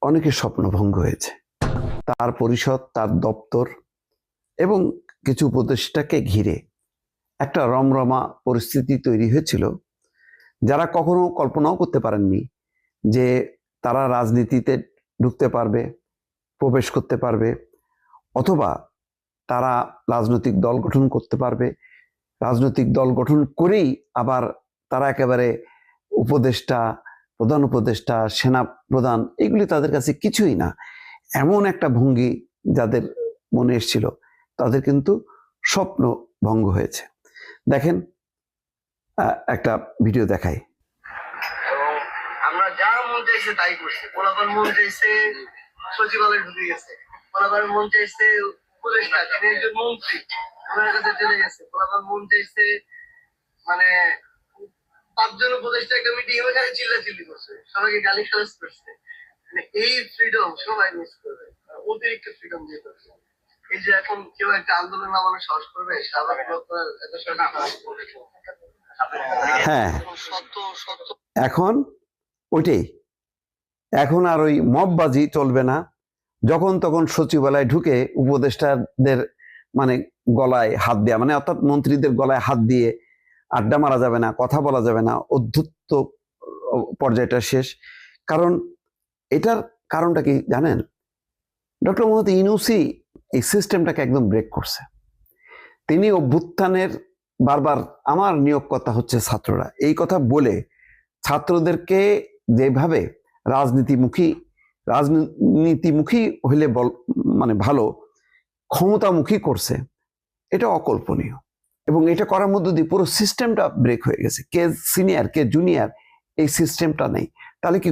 অনেকের স্বপ্নভঙ্গ হয়েছে। তার পরিষদ, তার দপ্তর এবং কিছু উপদেষ্টাকে ঘিরে একটা রমরমা পরিস্থিতি তৈরি হয়েছিল, যারা কখনো কল্পনাও করতে পারেননি যে তারা রাজনীতিতে ঢুকতে পারবে, প্রবেশ করতে পারবে, অথবা তারা রাজনৈতিক দল গঠন করতে পারবে। রাজনৈতিক দল গঠন করেই আবার তারা একেবারে উপদেষ্টা, প্রধান উপদেষ্টা, সেনা প্রধান, এগুলি তাদের কাছে কিছুই না, এমন একটা ভঙ্গি যাদের মনে এসেছিল, তাদের কিন্তু স্বপ্ন ভঙ্গ হয়েছে। দেখেন, একটা ভিডিও দেখাই। আমরা যা মন চাইছে তাই করছি। পোলাপান মন চাইছে সচিবালয় ঢুকে গেছে, পোলাপান মন চাইছে উপদেষ্টা, তিনি একজন মন্ত্রী, ওনার কাছে চলে গেছে। পোলাপান মন চাইছে মানে 5 জন উপদেষ্টা একটা মিটিং ওখানে চিল্লাচিল্লি করছে, সবাইকে গালি খালাজ করছে। মানে এই ফ্রিডম সবাই মিস করবে, অতিরিক্ত ফ্রিডম দিয়ে করছে। এই যে এখন কেউ একটা আন্দোলন নামানো সাহস করবে, স্বাভাবিক লোক এত সহজে সাহস করবে। হ্যাঁ, সত্য সত্য এখন ওইটাই, এখন আর ওই মববাজি চলবে না। যখন তখন সচিবালয়ে ঢুকে উপদেষ্টাদের মানে গলায় হাত দেয়া, মানে অর্থাৎ মন্ত্রীদের গলায় হাত দিয়ে আড্ডা মারা যাবে না, কথা বলা যাবে না, অধ্যুত্ব পর্যায়টা শেষ। কারণ এটার কারণটা কি জানেন? ডক্টর মোহাম্মদ ইউনূসী এই সিস্টেমটাকে একদম ব্রেক করছে। তিনি অভ্যুত্থানের বারবার আমার নিয়োগকর্তা হচ্ছে ছাত্ররা, এই কথা বলে ছাত্রদেরকে যেভাবে রাজনীতিমুখী হইলে মানে ভালো, ক্ষমতামুখী করছে, এটা অকল্পনীয়। এবং এটা করার মধ্য দিয়ে পুরো সিস্টেমটা ব্রেক হয়ে গেছে। কে সিনিয়র, কে জুনিয়র, এই সিস্টেমটা নেই। তাহলে কি